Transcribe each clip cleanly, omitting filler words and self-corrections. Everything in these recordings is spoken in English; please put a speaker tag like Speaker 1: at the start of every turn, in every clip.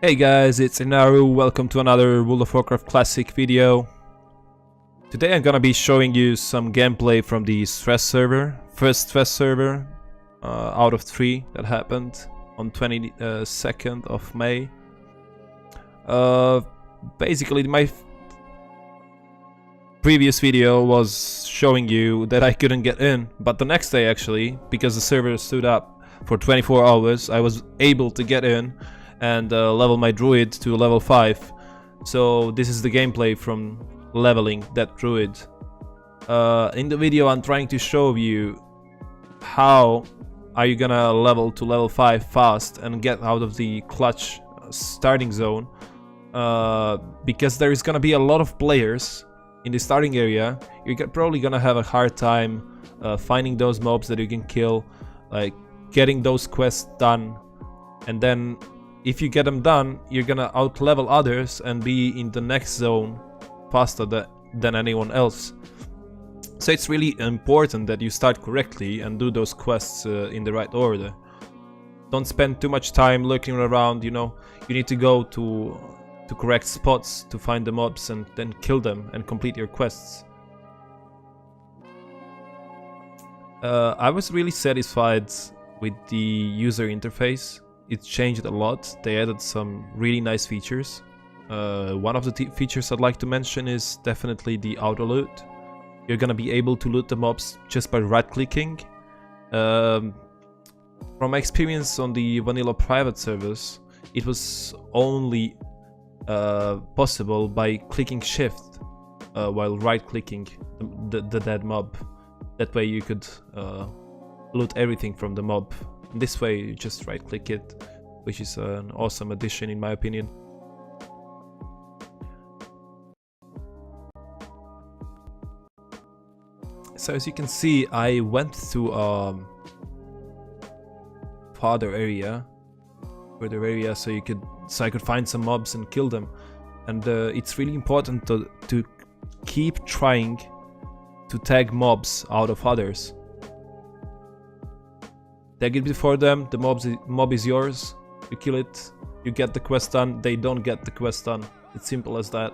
Speaker 1: Hey guys, it's Inaru. Welcome to another World of Warcraft Classic video. Today I'm gonna be showing you some gameplay from the stress server, first stress server out of 3 that happened on 22nd of May. Basically my previous video was showing you that I couldn't get in, but the next day actually, because the server stood up for 24 hours, I was able to get in and level my druid to level 5. So this is the gameplay from leveling that druid. In the video I'm trying to show you how are you gonna level to level 5 fast and get out of the clutch starting zone, because there is gonna be a lot of players in the starting area. You're probably gonna have a hard time finding those mobs that you can kill, like getting those quests done, and then if you get them done, you're gonna out-level others and be in the next zone faster than anyone else. So it's really important that you start correctly and do those quests in the right order. Don't spend too much time looking around, you know. You need to go to correct spots to find the mobs and then kill them and complete your quests. I was really satisfied with the user interface. It changed a lot. They added some really nice features. One of the features I'd like to mention is definitely the auto loot. You're gonna be able to loot the mobs just by right-clicking. From my experience on the vanilla private servers, it was only possible by clicking shift while right-clicking the dead mob. That way you could loot everything from the mob. This way you just right click it, which is an awesome addition in my opinion. So as you can see, I went to further area so I could find some mobs and kill them. And it's really important to keep trying to tag mobs out of others. Tag it before them, the mob is yours, you kill it, you get the quest done, they don't get the quest done. It's simple as that.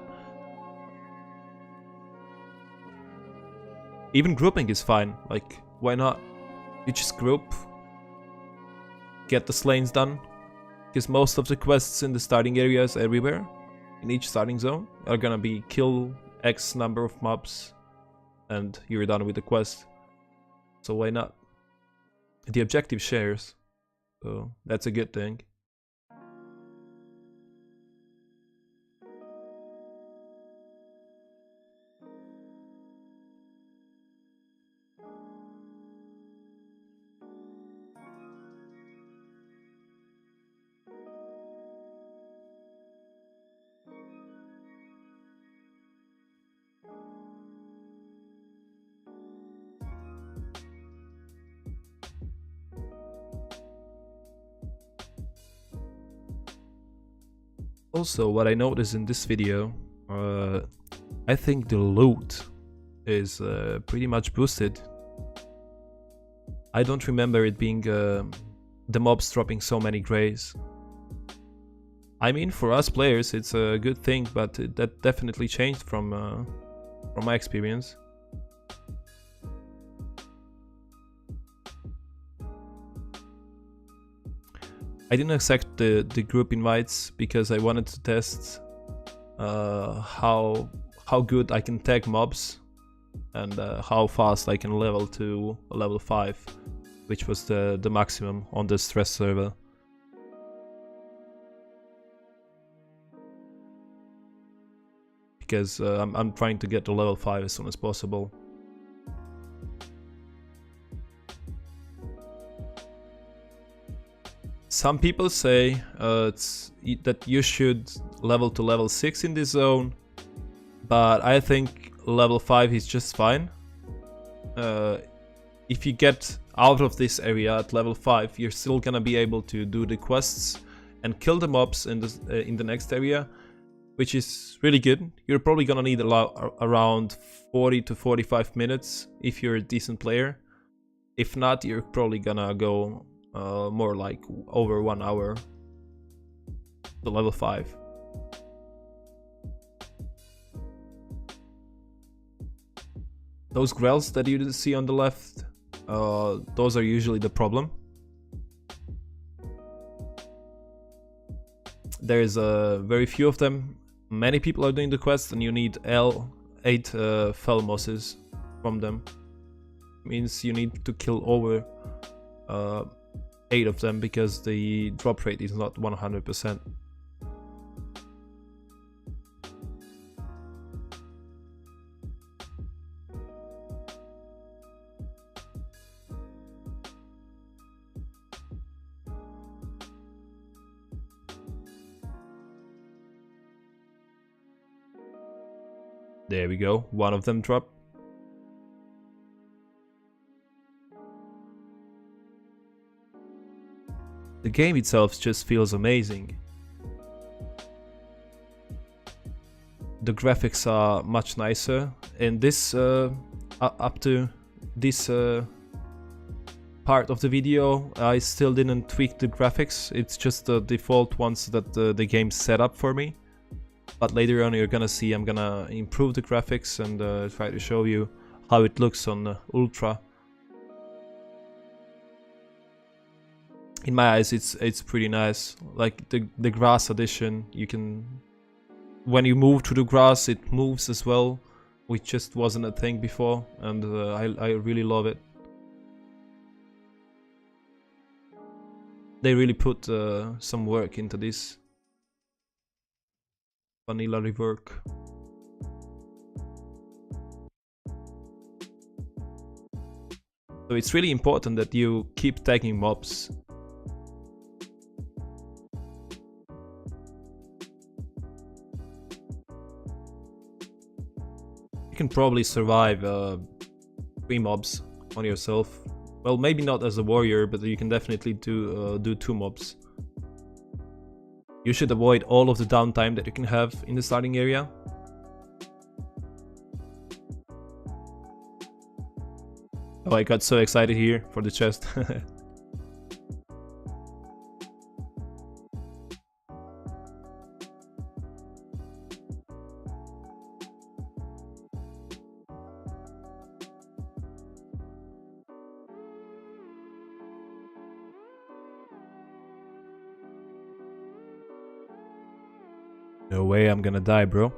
Speaker 1: Even grouping is fine, like, why not? You just group, get the slains done, because most of the quests in the starting areas everywhere, in each starting zone, are gonna be kill X number of mobs, and you're done with the quest. So why not? The objective shares, so that's a good thing. Also, what I noticed in this video, I think the loot is pretty much boosted. I don't remember it being the mobs dropping so many greys. I mean, for us players it's a good thing, but that definitely changed from my experience. I didn't accept the group invites because I wanted to test how good I can tag mobs and how fast I can level to level 5, which was the maximum on the stress server. Because I'm trying to get to level 5 as soon as possible. Some people say that you should level to level 6 in this zone, but I think level 5 is just fine. If you get out of this area at level 5, you're still gonna be able to do the quests and kill the mobs in the next area, which is really good. You're probably gonna need around 40 to 45 minutes if you're a decent player. If not, you're probably gonna go more like over 1 hour. to level 5. Those grells that you see on the left, those are usually the problem. There's very few of them. Many people are doing the quest, and you need L8 Felmoses from them. Means you need to kill over 8 of them because the drop rate is not 100%. There we go, one of them dropped. The game itself just feels amazing. The graphics are much nicer, and this up to this part of the video I still didn't tweak the graphics. It's just the default ones that the game set up for me. But later on you're gonna see I'm gonna improve the graphics and try to show you how it looks on Ultra. In my eyes it's pretty nice. Like the grass addition, you can, when you move to the grass it moves as well, which just wasn't a thing before, and I really love it. They really put some work into this vanilla rework. So it's really important that you keep tagging mobs. You can probably survive 3 mobs on yourself. Well, maybe not as a warrior, but you can definitely do 2 mobs. You should avoid all of the downtime that you can have in the starting area. Oh, I got so excited here for the chest. No way I'm gonna die, bro.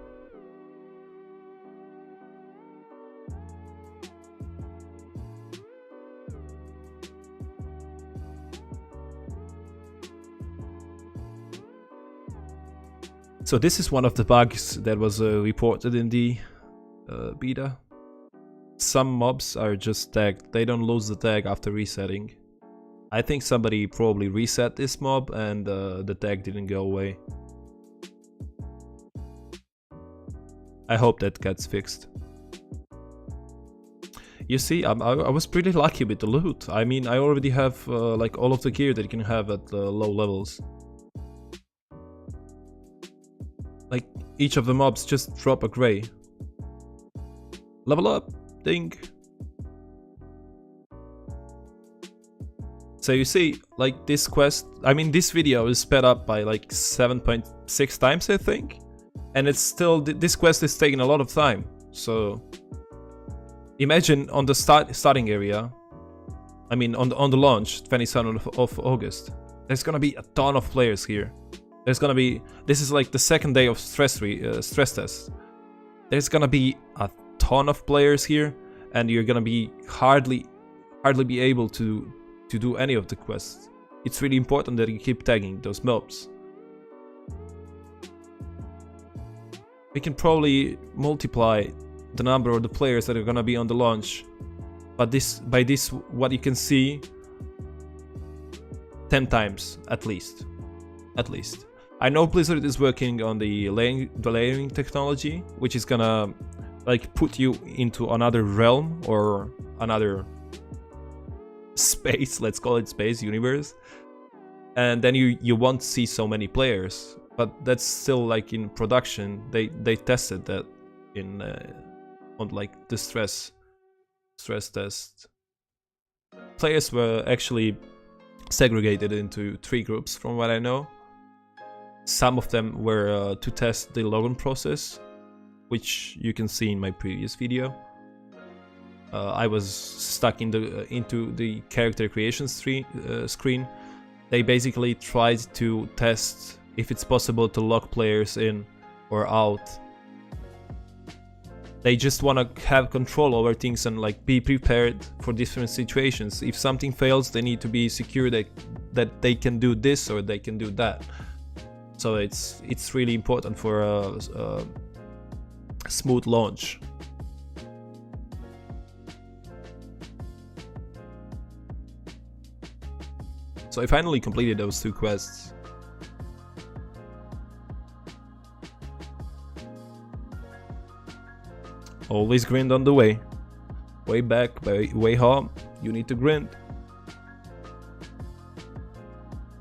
Speaker 1: So this is one of the bugs that was reported in the beta. Some mobs are just tagged. They don't lose the tag after resetting. I think somebody probably reset this mob and the tag didn't go away. I hope that gets fixed. You see, I was pretty lucky with the loot. I mean, I already have like all of the gear that you can have at low levels. Like, each of the mobs just drop a gray. Level up! Ding! So you see, like this quest, I mean this video is sped up by like 7.6 times I think. And it's still, this quest is taking a lot of time, so imagine on the starting area, I mean on the launch, 27th of August, there's gonna be a ton of players here. There's gonna be, this is like the second day of stress test. There's gonna be a ton of players here, and you're gonna be hardly be able to do any of the quests. It's really important that you keep tagging those mobs. We can probably multiply the number of the players that are gonna be on the launch, but by this what you can see, 10 times at least. I know Blizzard is working on the layering technology, which is gonna like put you into another realm or another space, let's call it space, universe, and then you won't see so many players. But that's still like in production. They tested that in on like the stress test. Players were actually segregated into 3 groups from what I know. Some of them were to test the login process, which you can see in my previous video. I was stuck into the character creation screen. They basically tried to test if it's possible to lock players in or out. They just want to have control over things and like be prepared for different situations. If something fails, they need to be secure that they can do this or they can do that. So it's really important for a smooth launch. So I finally completed those 2 quests. Always grind on the way. Way back, way home, you need to grind.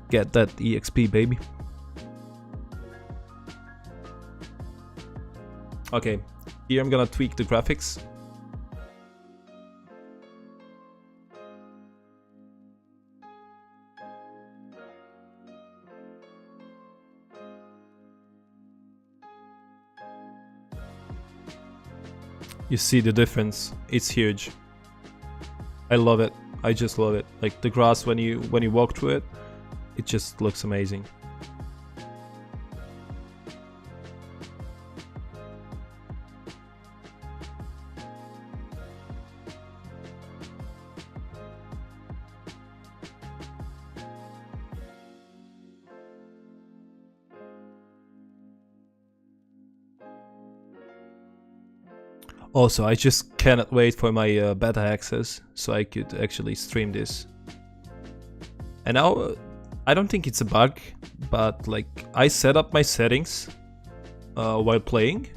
Speaker 1: Get that EXP, baby. Okay, here I'm gonna tweak the graphics. You see the difference, it's huge. I love it, I just love it. Like the grass when you walk through it, it just looks amazing. Also, I just cannot wait for my beta access so I could actually stream this. And now, I don't think it's a bug, but like I set up my settings while playing.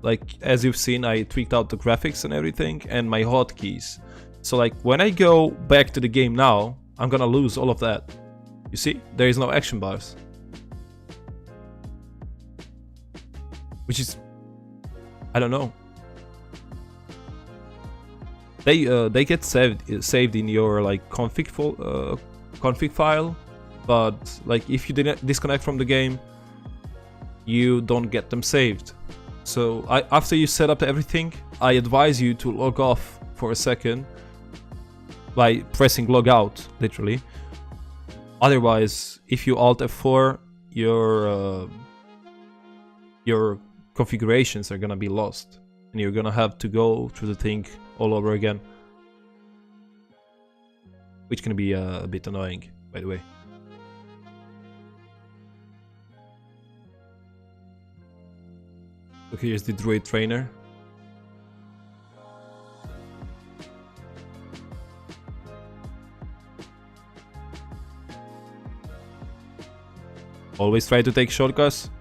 Speaker 1: Like as you've seen, I tweaked out the graphics and everything and my hotkeys. So like when I go back to the game now, I'm gonna lose all of that. You see, there is no action bars. Which is, I don't know. They get saved in your like config file, but like if you didn't disconnect from the game, you don't get them saved. So after you set up everything, I advise you to log off for a second by pressing log out, literally. Otherwise, if you Alt F4, your configurations are gonna be lost, and you're gonna have to go through the thing all over again, which can be a bit annoying, by the way. So here's the druid trainer. Always try to take shortcuts.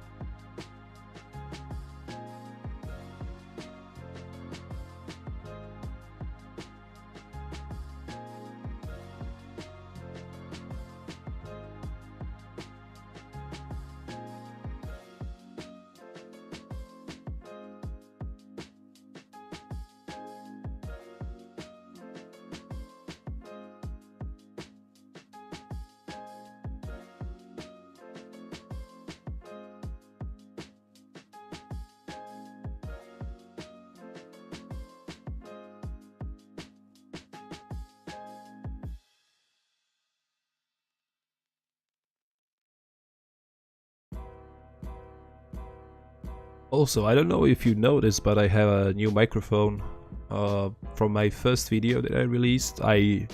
Speaker 1: Also, I don't know if you noticed, but I have a new microphone from my first video that I released. I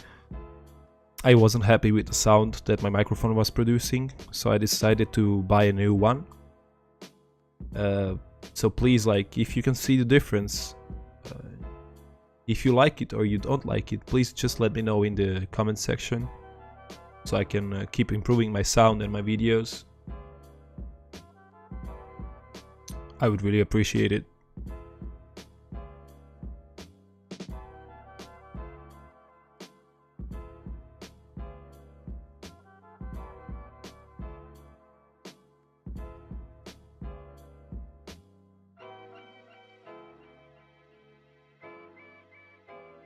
Speaker 1: wasn't happy with the sound that my microphone was producing, so I decided to buy a new one. So please, like, if you can see the difference, if you like it or you don't like it, please just let me know in the comment section so I can keep improving my sound and my videos. I would really appreciate it.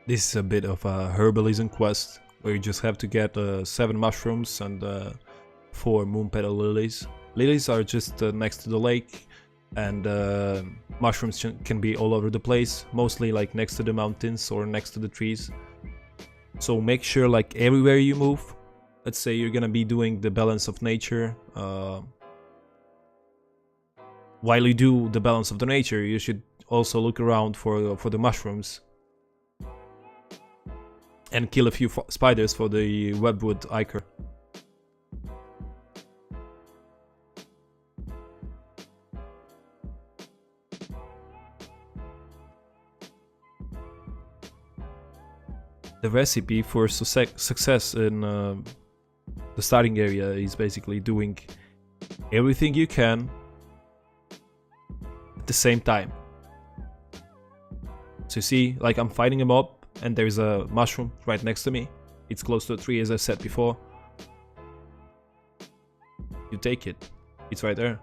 Speaker 1: This is a bit of a herbalism quest where you just have to get 7 mushrooms and 4 moon petal lilies. Lilies are just next to the lake, and mushrooms can be all over the place, mostly like next to the mountains or next to the trees. So make sure like everywhere you move, let's say you're gonna be doing the balance of nature, while you do the balance of the nature, you should also look around for the mushrooms and kill a few spiders for the webwood ichor. The recipe for success in the starting area is basically doing everything you can at the same time. So you see, like I'm fighting a mob and there's a mushroom right next to me. It's close to a tree, as I said before. You take it. It's right there.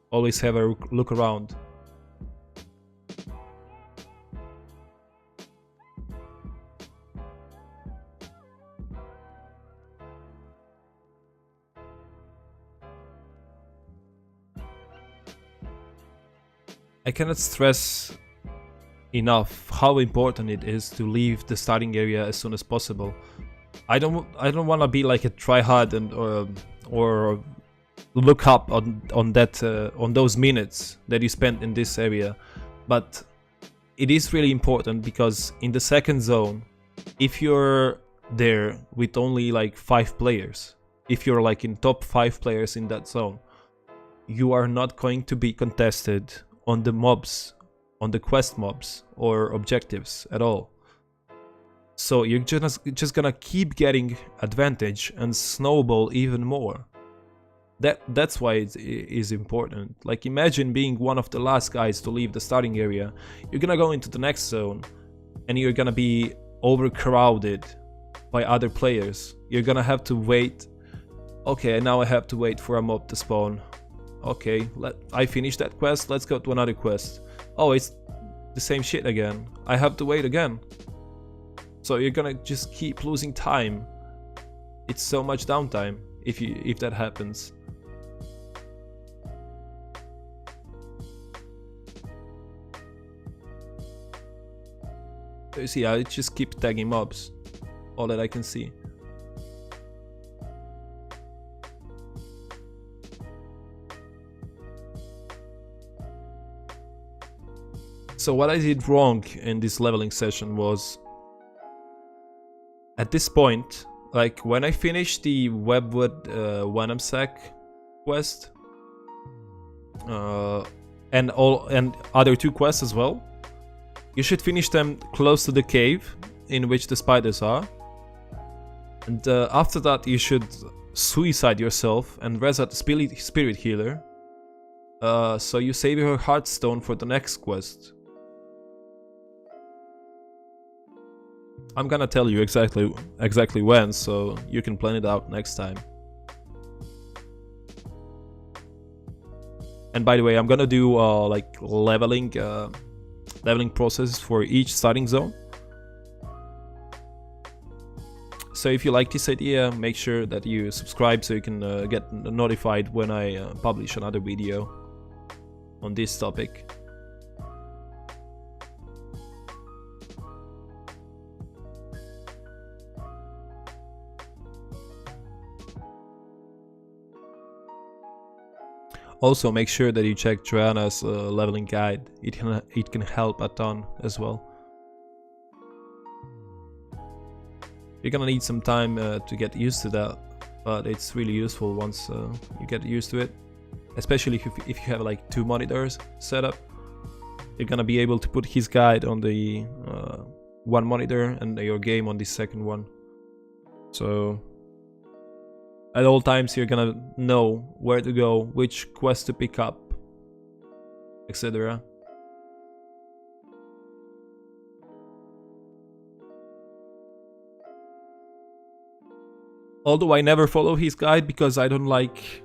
Speaker 1: Always have a look around. I cannot stress enough how important it is to leave the starting area as soon as possible. I don't want to be like a tryhard and or look up on those minutes that you spent in this area, but it is really important because in the second zone, if you're there with only like 5 players, if you're like in top 5 players in that zone, you are not going to be contested on the mobs, on the quest mobs or objectives at all. So you're just gonna keep getting advantage and snowball even more. That's why it is important. Like imagine being one of the last guys to leave the starting area. You're gonna go into the next zone and you're gonna be overcrowded by other players. You're gonna have to wait. Okay, now I have to wait for a mob to spawn. Okay, I finished that quest, let's go to another quest. Oh, it's the same shit again. I have to wait again. So you're gonna just keep losing time. It's so much downtime if that happens. So you see, I just keep tagging mobs. All that I can see. So what I did wrong in this leveling session was, at this point, like when I finished the Webwood Venom Sack quest, and other 2 quests as well, you should finish them close to the cave in which the spiders are, and after that you should suicide yourself and reset the spirit healer, so you save your heartstone for the next quest. I'm gonna tell you exactly when, so you can plan it out next time. And by the way, I'm gonna do like leveling process for each starting zone. So if you like this idea, make sure that you subscribe so you can get notified when I publish another video on this topic. Also, make sure that you check Joana's leveling guide. It can help a ton as well. You're gonna need some time to get used to that, but it's really useful once you get used to it. Especially if you have like 2 monitors set up, you're gonna be able to put his guide on the one monitor and your game on the second one. So at all times you're gonna know where to go, which quest to pick up, etc. Although I never follow his guide because I don't like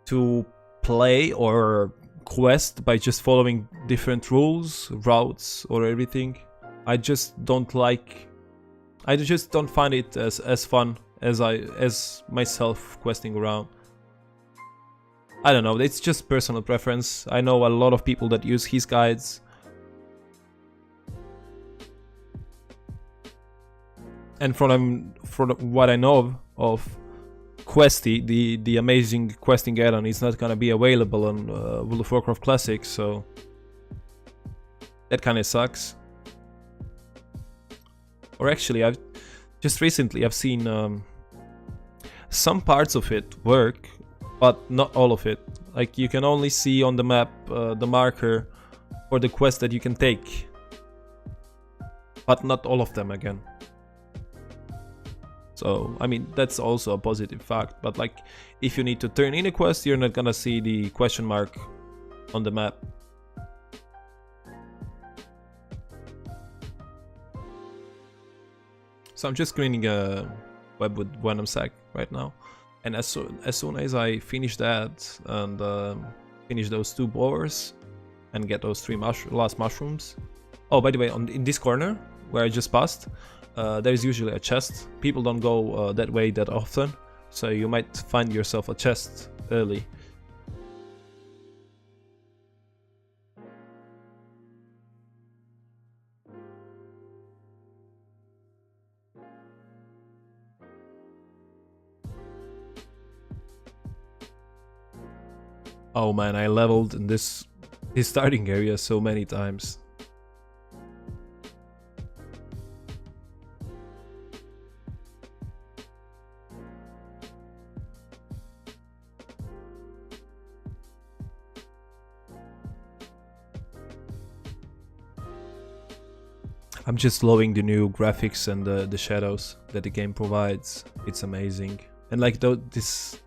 Speaker 1: to play or quest by just following different rules, routes or everything. I just don't find it as fun as myself questing around. I don't know, it's just personal preference. I know a lot of people that use his guides. And from what I know of Questy, the amazing questing add-on is not gonna be available on World of Warcraft Classic, so that kinda sucks. Or actually, I've seen some parts of it work, but not all of it. Like, you can only see on the map the marker for the quest that you can take, but not all of them again. So, I mean, that's also a positive fact, but like, if you need to turn in a quest, you're not gonna see the question mark on the map. So I'm just screening a web with Venom Sack right now. And as soon as I finish that and finish those 2 boars and get those 3 last mushrooms. Oh, by the way, in this corner where I just passed, there's usually a chest. People don't go that way that often, so you might find yourself a chest early. Oh man, I leveled in this starting area so many times. I'm just loving the new graphics and the shadows that the game provides. It's amazing. And like this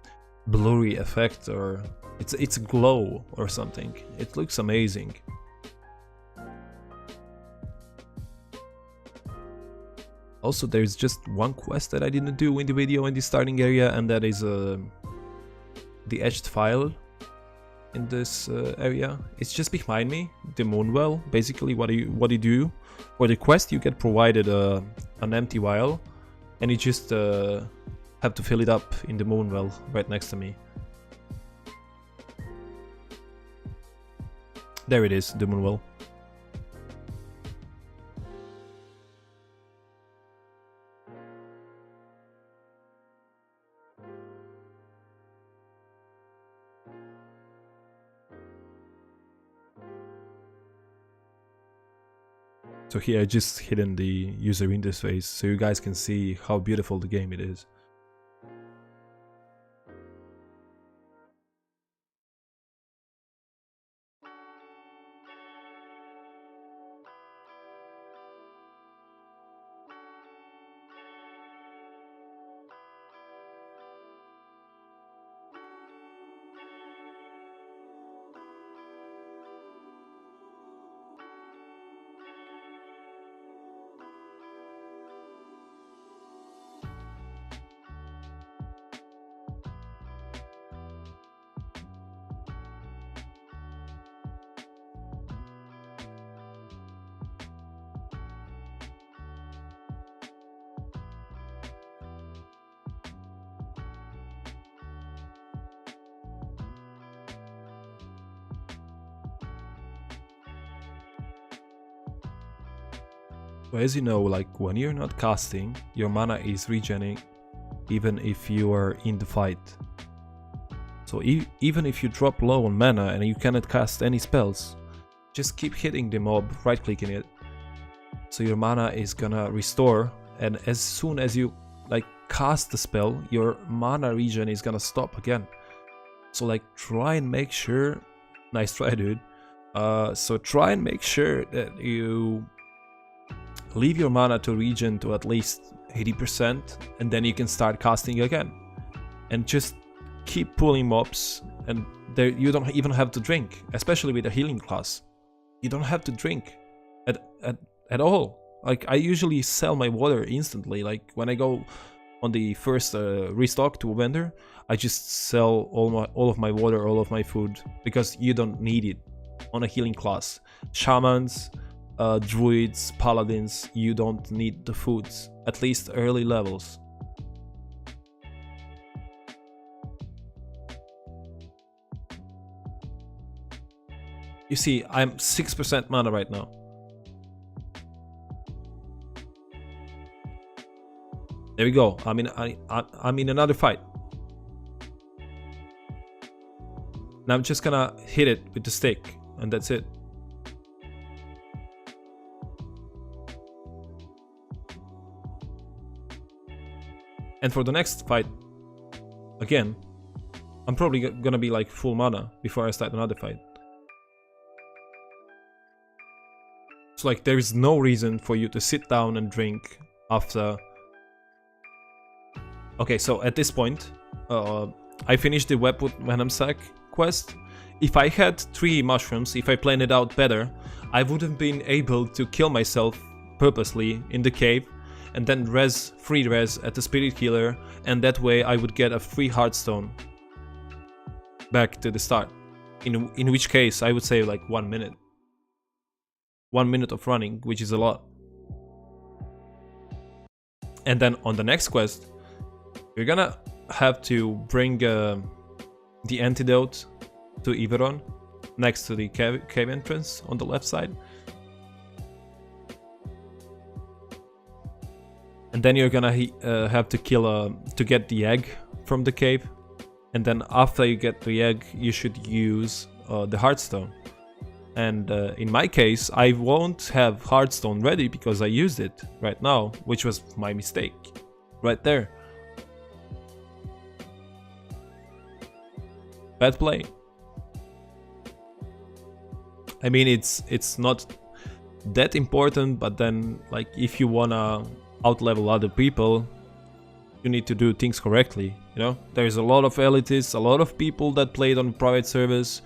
Speaker 1: blurry effect, or it's a glow or something. It looks amazing. Also, there's just one quest that I didn't do in the video in the starting area, and that is the etched file in this area. It's just behind me, the Moonwell. Basically, what you do for the quest, you get provided an empty vial, and you just have to fill it up in the Moonwell right next to me. There it is, the Moonwell. So here I just hidden the user interface so you guys can see how beautiful the game it is. So as you know, like when you're not casting, your mana is regenerating even if you are in the fight. So even if you drop low on mana and you cannot cast any spells, just keep hitting the mob, right clicking it. So your mana is gonna restore, and as soon as you like cast the spell, your mana regen is gonna stop again. So like try and make sure, nice try dude. So try and make sure that you leave your mana to regen to at least 80%, and then you can start casting again. And just keep pulling mobs, and there you don't even have to drink, especially with a healing class. You don't have to drink at all. Like I usually sell my water instantly. Like when I go on the first restock to a vendor, I just sell all of my water, all of my food, because you don't need it on a healing class. Shamans, druids, paladins, you don't need the foods, at least early levels. You see, I'm 6% mana right now. There we go. I'm in another fight. Now I'm just gonna hit it with the stick, and that's it. And for the next fight, again, I'm probably gonna be like full mana before I start another fight. It's like there is no reason for you to sit down and drink after. Okay, so at this point, I finished the Webwood Venom Sack quest. If I had 3 mushrooms, if I planned it out better, I would have been able to kill myself purposely in the cave and then free res at the Spirit Healer, and that way I would get a free Heartstone back to the start. In which case I would save like 1 minute. 1 minute of running, which is a lot. And then on the next quest, you're gonna have to bring the antidote to Iveron next to the cave entrance on the left side. And then you're gonna have to kill to get the egg from the cave. And then after you get the egg, you should use the Heartstone. And in my case, I won't have Heartstone ready because I used it right now, which was my mistake. Right there. Bad play. I mean, it's not that important, but then, like, if you wanna outlevel other people, you need to do things correctly, you know? There's a lot of elitists, a lot of people that played on private servers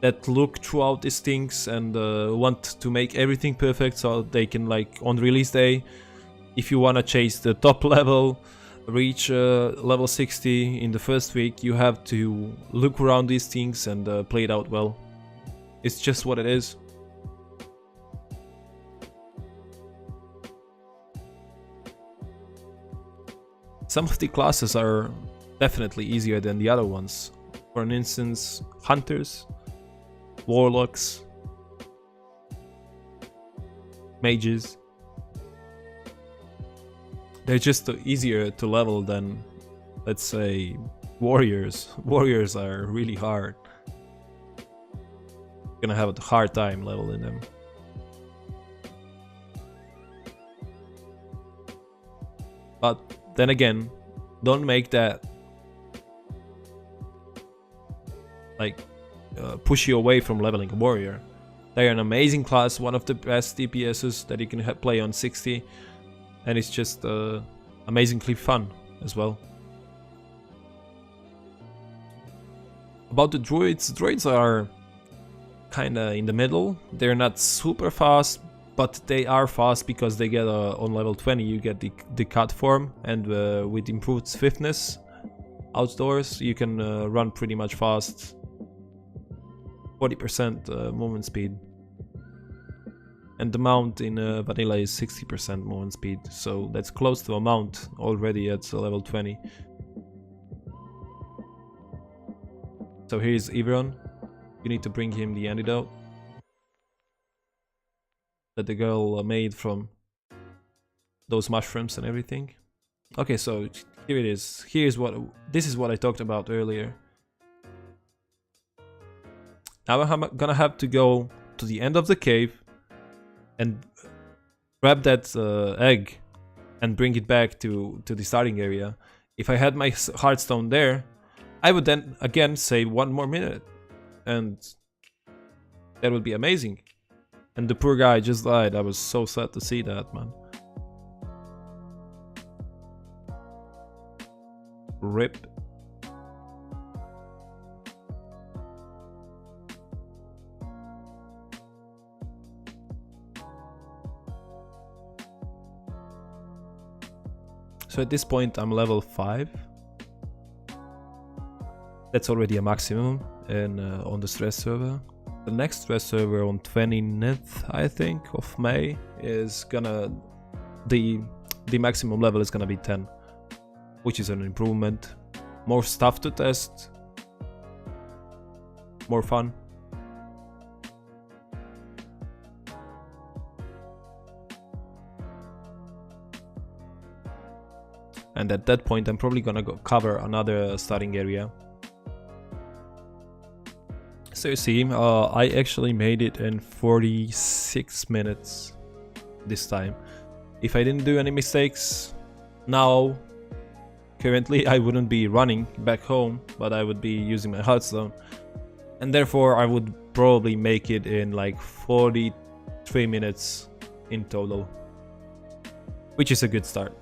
Speaker 1: that look throughout these things and want to make everything perfect so they can, like, on release day, if you wanna chase the top level, reach level 60 in the first week, you have to look around these things and play it out well. It's just what it is. Some of the classes are definitely easier than the other ones. For instance, hunters, warlocks, mages. They're just easier to level than, let's say, warriors. Warriors are really hard. You're gonna have a hard time leveling them. But then again, don't make that like push you away from leveling a warrior. They're an amazing class, one of the best DPSs that you can play on 60, and it's just amazingly fun as well. About the druids are kinda in the middle. They're not super fast, but they are fast because they get on level 20 you get the cut form, and with improved swiftness outdoors you can run pretty much fast. 40% movement speed, and the mount in vanilla is 60% movement speed, so that's close to a mount already at level 20. So here's Iveron. You need to bring him the antidote that the girl made from those mushrooms and everything. Okay, so here it is. This is what I talked about earlier. Now I'm gonna have to go to the end of the cave and grab that egg and bring it back to the starting area. If I had my Heartstone there, I would then again save 1 more minute, and that would be amazing. And the poor guy just died. I was so sad to see that, man. RIP. So at this point I'm level 5. That's already a maximum and on the stress server. The next stress server on 29th, I think, of May is gonna... The maximum level is gonna be 10, which is an improvement. More stuff to test. More fun. and at that point I'm probably gonna go cover another starting area. So you see, I actually made it in 46 minutes this time. If I didn't do any mistakes, now, currently I wouldn't be running back home, but I would be using my Hearthstone. And therefore I would probably make it in like 43 minutes in total, which is a good start.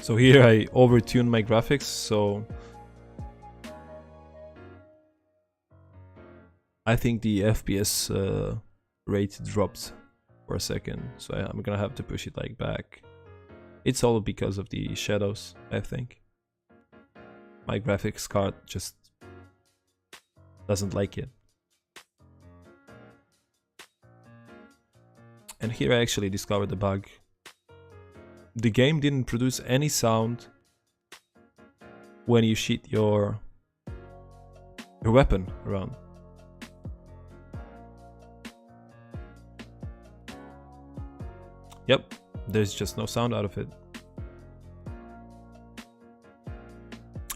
Speaker 1: So here I overtuned my graphics, so I think the FPS rate dropped for a second, so I'm gonna have to push it like back. It's all because of the shadows, I think. My graphics card just doesn't like it. And here I actually discovered a bug. The game didn't produce any sound when you shoot your weapon around. Yep, there's just no sound out of it.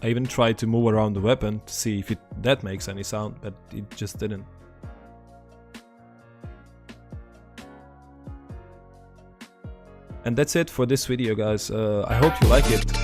Speaker 1: I even tried to move around the weapon to see if that makes any sound, but it just didn't. And that's it for this video, guys. I hope you like it.